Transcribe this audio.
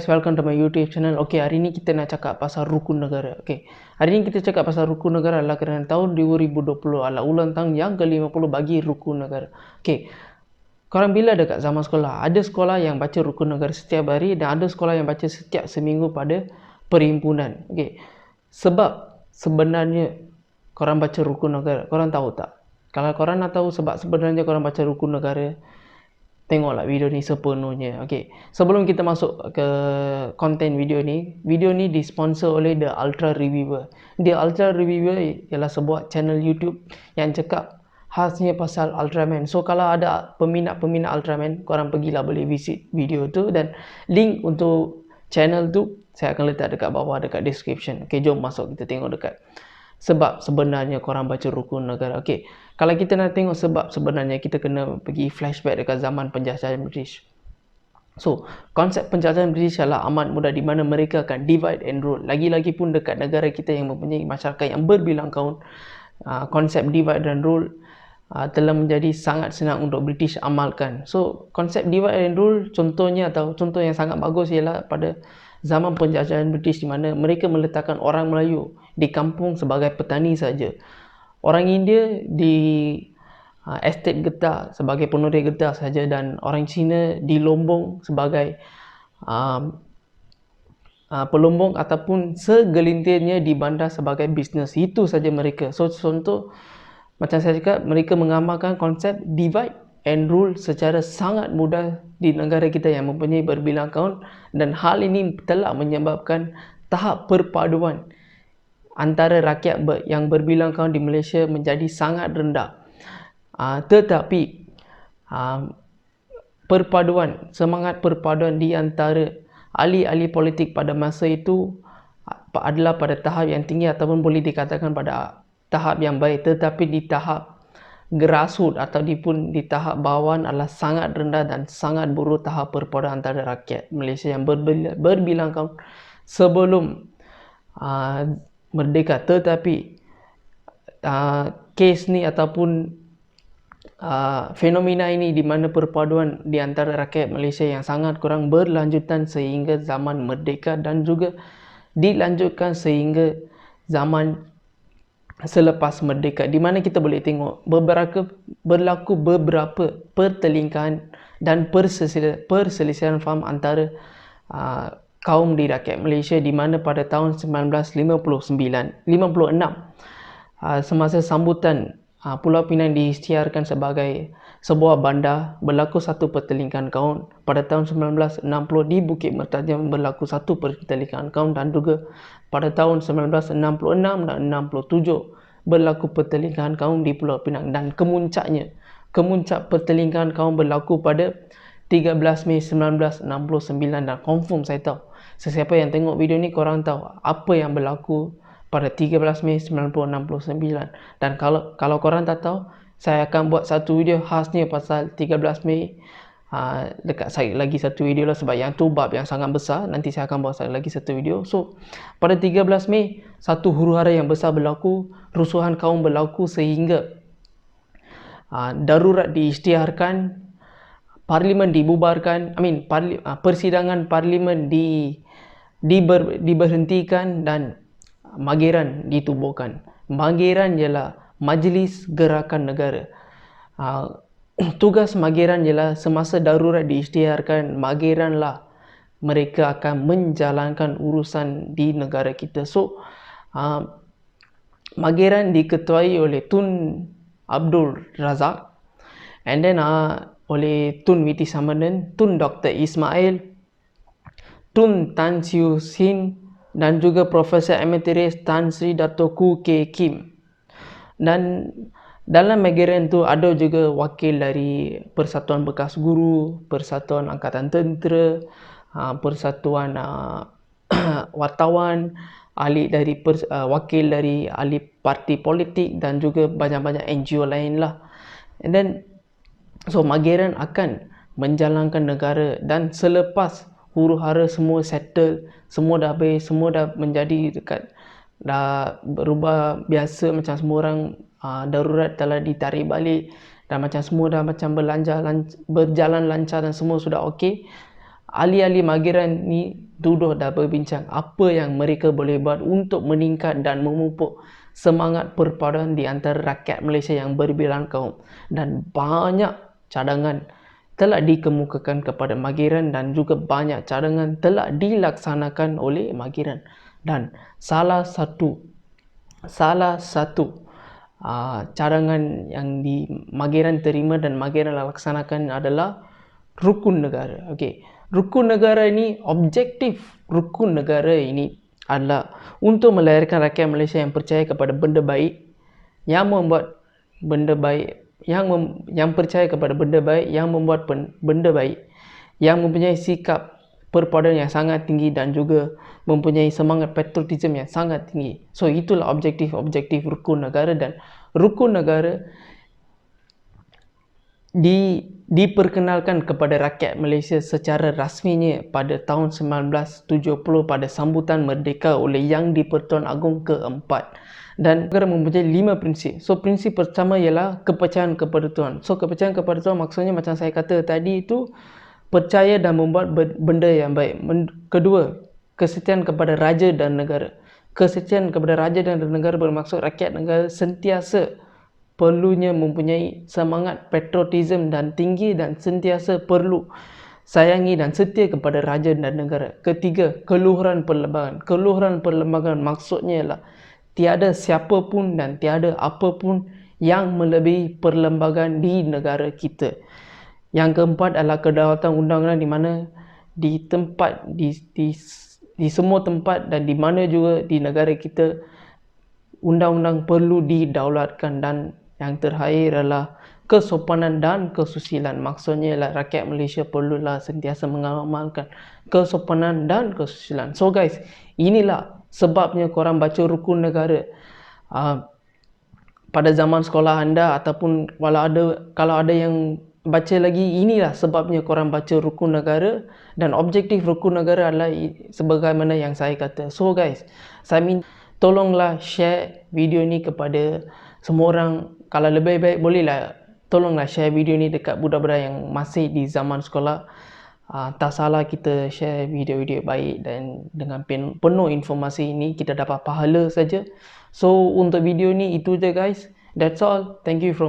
guys, welcome to my YouTube channel. Okay, hari ni kita nak cakap pasal rukun negara. Okay, hari ni kita cakap pasal rukun negara adalah kerana tahun 2020 adalah ulang tahun yang ke-50 bagi rukun negara. Okay, korang bila dekat zaman sekolah, ada sekolah yang baca rukun negara setiap hari dan ada sekolah yang baca setiap seminggu pada perhimpunan. Okay, sebab sebenarnya korang baca rukun negara, korang tahu tak? Kalau korang nak tahu sebab sebenarnya korang baca rukun negara, tengoklah video ni sepenuhnya. Okey, sebelum kita masuk ke konten video ni disponsor oleh The Ultra Reviewer. The Ultra Reviewer ialah sebuah channel YouTube yang cakap khasnya pasal Ultraman. So kalau ada peminat-peminat Ultraman, korang pergilah boleh visit video tu, dan link untuk channel tu saya akan letak dekat bawah dekat description. Okey, jom masuk kita tengok dekat sebab sebenarnya korang baca rukun negara. Okey, kalau kita nak tengok sebab sebenarnya, kita kena pergi flashback dekat zaman penjajahan British. So, konsep penjajahan British adalah amat mudah, di mana mereka akan divide and rule. Lagi-lagi pun dekat negara kita yang mempunyai masyarakat yang berbilang kaum, konsep divide and rule telah menjadi sangat senang untuk British amalkan. So, konsep divide and rule contohnya, atau contoh yang sangat bagus ialah pada zaman penjajahan British, di mana mereka meletakkan orang Melayu di kampung sebagai petani saja. Orang India di estate getah sebagai penoreh getah saja, dan orang Cina di Lombong sebagai pelombong ataupun segelintirnya di bandar sebagai bisnes. Itu saja mereka. So contoh macam saya cakap, mereka mengamalkan konsep divide and rule secara sangat mudah di negara kita yang mempunyai berbilang kaum, dan hal ini telah menyebabkan tahap perpaduan antara rakyat yang berbilang kaum di Malaysia menjadi sangat rendah. Tetapi semangat perpaduan di antara ahli-ahli politik pada masa itu adalah pada tahap yang tinggi, ataupun boleh dikatakan pada tahap yang baik. Tetapi di tahap grassroots ataupun di tahap bawahan adalah sangat rendah dan sangat buruk tahap perpaduan antara rakyat Malaysia yang berbilang kaum sebelum merdeka. Tetapi kes ni ataupun fenomena ini, di mana perpaduan di antara rakyat Malaysia yang sangat kurang berlanjutan sehingga zaman merdeka, dan juga dilanjutkan sehingga zaman selepas merdeka, di mana kita boleh tengok berlaku beberapa pertelingkahan dan perselisihan faham antara kaum di rakyat Malaysia, di mana pada tahun 1956 semasa sambutan Pulau Pinang diisytiharkan sebagai sebuah bandar, berlaku satu pertelingkahan kaum. Pada tahun 1960 di Bukit Mertajam berlaku satu pertelingkahan kaum, dan juga pada tahun 1966 dan 67 berlaku pertelingkahan kaum di Pulau Pinang. Dan kemuncak pertelingkahan kaum berlaku pada 13 Mei 1969, dan confirm saya tahu, sesiapa yang tengok video ni korang tahu apa yang berlaku pada 13 Mei 1969. Dan kalau korang tak tahu, saya akan buat satu video khasnya pasal 13 Mei. Dekat saya lagi satu video lah, sebab yang tu bab yang sangat besar. Nanti saya akan buat lagi satu video. So pada 13 Mei satu huru-hara yang besar berlaku, rusuhan kaum berlaku sehingga darurat diisytiharkan, parlimen dibubarkan, persidangan parlimen diberhentikan, dan Mageran ditubuhkan. Mageran ialah Majlis Gerakan Negara. Tugas Mageran ialah semasa darurat diisytiharkan, Mageran lah mereka akan menjalankan urusan di negara kita. So Mageran diketuai oleh Tun Abdul Razak, and then oleh Tun Witi Samadan, Tun Dr. Ismail, Tun Tan Siew Sin, dan juga Profesor Emeritus Tan Sri Dato' Khoo Kay Kim. Dan dalam Mageran tu ada juga wakil dari Persatuan Bekas Guru, Persatuan Angkatan Tentera, Persatuan Wartawan, wakil dari ahli parti politik, dan juga banyak-banyak NGO lain lah. And then so Mageran akan menjalankan negara, dan selepas huru-hara semua settle, semua dah habis, semua dah menjadi dah berubah biasa, macam semua orang darurat telah ditarik balik, dan macam semua dah macam berjalan lancar dan semua sudah okey, ahli-ahli Magiran ni duduk dan berbincang apa yang mereka boleh buat untuk meningkat dan memupuk semangat perpaduan di antara rakyat Malaysia yang berbilang kaum, dan banyak cadangan telah dikemukakan kepada Magiran dan juga banyak cadangan telah dilaksanakan oleh Magiran. Dan salah satu cadangan yang di Magiran terima dan Magiran laksanakan adalah rukun negara. Okey, rukun negara ini, objektif rukun negara ini adalah untuk melahirkan rakyat Malaysia yang percaya kepada benda baik, yang membuat benda baik, yang percaya kepada benda baik, yang membuat benda baik, yang mempunyai sikap perpaduan yang sangat tinggi dan juga mempunyai semangat patriotisme yang sangat tinggi. So itulah objektif rukun negara, dan rukun negara diperkenalkan kepada rakyat Malaysia secara rasminya pada tahun 1970 pada sambutan merdeka oleh Yang di-Pertuan Agong keempat. Dan negara mempunyai 5 prinsip. So prinsip pertama ialah kepercayaan kepada Tuhan. So kepercayaan kepada Tuhan maksudnya macam saya kata tadi itu, percaya dan membuat benda yang baik. Kedua, kesetiaan kepada raja dan negara. Kesetiaan kepada raja dan negara bermaksud rakyat negara sentiasa perlunya mempunyai semangat patriotisme dan tinggi dan sentiasa perlu sayangi dan setia kepada raja dan negara. Ketiga, keluhuran perlembagaan. Keluhuran perlembagaan maksudnya ialah tiada siapa pun dan tiada apa pun yang melebihi perlembagaan di negara kita. Yang keempat adalah kedaulatan undang-undang, di mana di tempat di semua tempat dan di mana juga di negara kita undang-undang perlu didaulatkan. Dan yang terakhir adalah kesopanan dan kesusilaan. Maksudnya ialah rakyat Malaysia perlulah sentiasa mengamalkan kesopanan dan kesusilaan. So guys, inilah sebabnya korang baca rukun negara pada zaman sekolah anda, ataupun kalau ada yang baca lagi, inilah sebabnya korang baca rukun negara. Dan objektif rukun negara adalah sebagaimana yang saya kata. So guys, saya minta tolonglah share video ni kepada semua orang. Kalau lebih baik bolehlah tolonglah share video ni dekat budak-budak yang masih di zaman sekolah. Tak salah kita share video-video baik dan dengan penuh informasi ini kita dapat pahala saja. So untuk video ni itu je guys. That's all. Thank you from